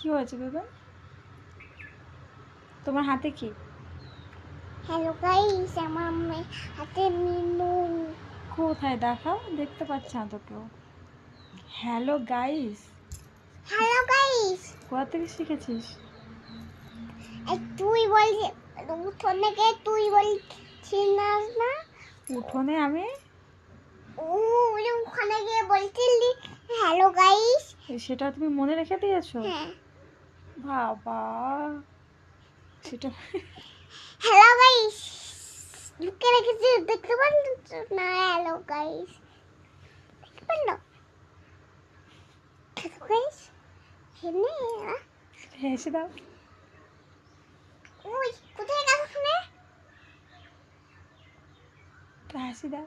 কি হয়েছে দাদা? তোমার হাতে কি? হ্যালো গাইস, আমার হাতে মিনু। কোথায় দেখাও, দেখতে পাচ্ছি না তো কেউ। হ্যালো গাইস, হ্যালো গাইস, কোথা থেকে শিখেছিস? তুই বলছিস উঠোনে কে? তুই বলছিস না? উঠোনে আমি ওখানে গিয়ে বলছিলি হ্যালো গাইস। সেটা তুমি মনে রেখে দিয়েছো? হ্যাঁ, বাবা, সেটা হ্যালো গাইস লুকে রেখেছি, দেখতে পারলি না? হ্যালো গাইস, দেখতে পারলো? হ্যালো গাইস, হেসে দাও। ওই কোথায় গেল? হাসি দাও।